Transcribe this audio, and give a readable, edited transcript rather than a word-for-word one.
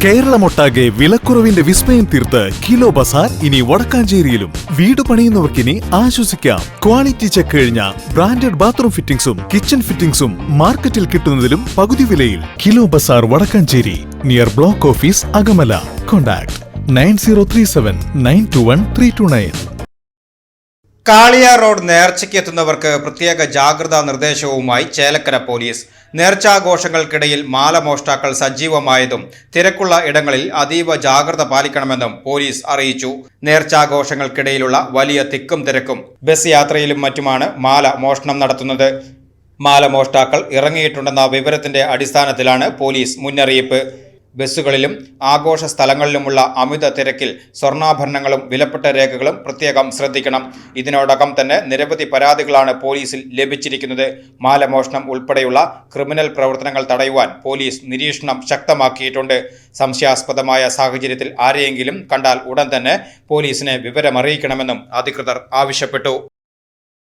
കേരളമൊട്ടാകെ വിലക്കുറവിന്റെ വിസ്മയം തീർത്ത് കിലോ ബസാർ ഇനി വടക്കാഞ്ചേരിയിലും. വീട് പണിയുന്നവർക്കിനി ആശ്വസിക്കാം. ക്വാളിറ്റി ചെക്ക് കഴിഞ്ഞ ബ്രാൻഡഡ് ബാത്റൂം ഫിറ്റിംഗ്സും കിച്ചൺ ഫിറ്റിംഗ്സും മാർക്കറ്റിൽ കിട്ടുന്നതിലും പകുതി വിലയിൽ. Kilo Bazaar Vadakkanchery, near block office Akamala. Contact 9037921329. Kaliyar road നേർച്ചയ്ക്ക് എത്തുന്നവർക്ക് പ്രത്യേക ജാഗ്രതാ നിർദ്ദേശവുമായി ചേലക്കര പോലീസ്. നേർച്ചാഘോഷങ്ങൾക്കിടയിൽ മാലമോഷ്ടാക്കൾ സജീവമായതും തിരക്കുള്ള ഇടങ്ങളിൽ അതീവ ജാഗ്രത പാലിക്കണമെന്നും പോലീസ് അറിയിച്ചു. നേർച്ചാഘോഷങ്ങൾക്കിടയിലുള്ള വലിയ തിക്കും തിരക്കും ബസ് യാത്രയിലും മറ്റുമാണ് മാല മോഷണം നടത്തുന്നത്. മാലമോഷ്ടാക്കൾ ഇറങ്ങിയിട്ടുണ്ടെന്ന വിവരത്തിന്റെ അടിസ്ഥാനത്തിലാണ് പോലീസ് മുന്നറിയിപ്പ്. ബസ്സുകളിലും ആഘോഷ സ്ഥലങ്ങളിലുമുള്ള അമിത തിരക്കിൽ സ്വർണ്ണാഭരണങ്ങളും വിലപ്പെട്ട രേഖകളും പ്രത്യേകം ശ്രദ്ധിക്കണം. ഇതിനോടകം തന്നെ നിരവധി പരാതികളാണ് പോലീസിൽ ലഭിച്ചിരിക്കുന്നത്. മാലമോഷണം ഉൾപ്പെടെയുള്ള ക്രിമിനൽ പ്രവർത്തനങ്ങൾ തടയുവാൻ പോലീസ് നിരീക്ഷണം ശക്തമാക്കിയിട്ടുണ്ട്. സംശയാസ്പദമായ സാഹചര്യത്തിൽ ആരെയെങ്കിലും കണ്ടാൽ ഉടൻ തന്നെ പോലീസിനെ വിവരമറിയിക്കണമെന്നും അധികൃതർ ആവശ്യപ്പെട്ടു.